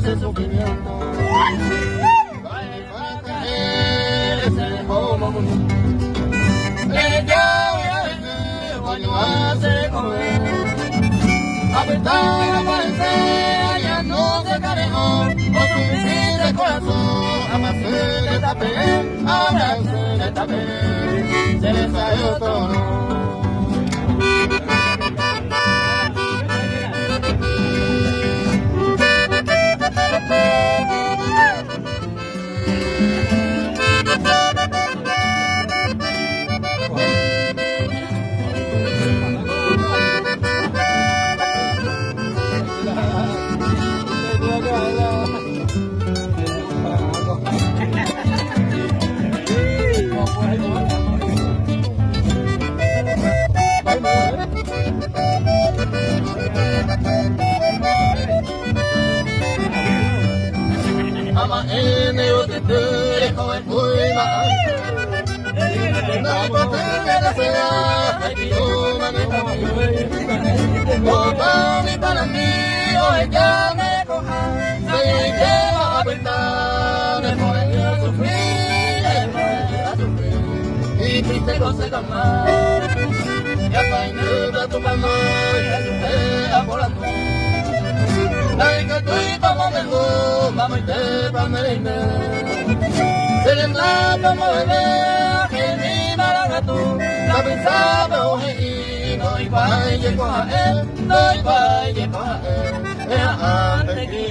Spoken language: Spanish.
ese sufrimiento. Ese como bonito. Ella voy a hacer comer. Apretar aparecer, ya no se carejó. Por su difícil corazón, jamás se le tapé, ahora se le tapé. Se le salió todo. Ama ene yo te dejo en muy mal. No importa la sea, hay que yo manejo mi para mí, hoy ya me coja. Se lleva a apretar, me voy a sufrir, y triste cosa calmar. Ya está en tu cama, ya se está volando. Ay, que tú y como me gusta, vamos y te pamerine. Se le da como bebé, que mi maragato, la pensaba hoy, no iba a llegar a él, no iba a llegar a él, era antes que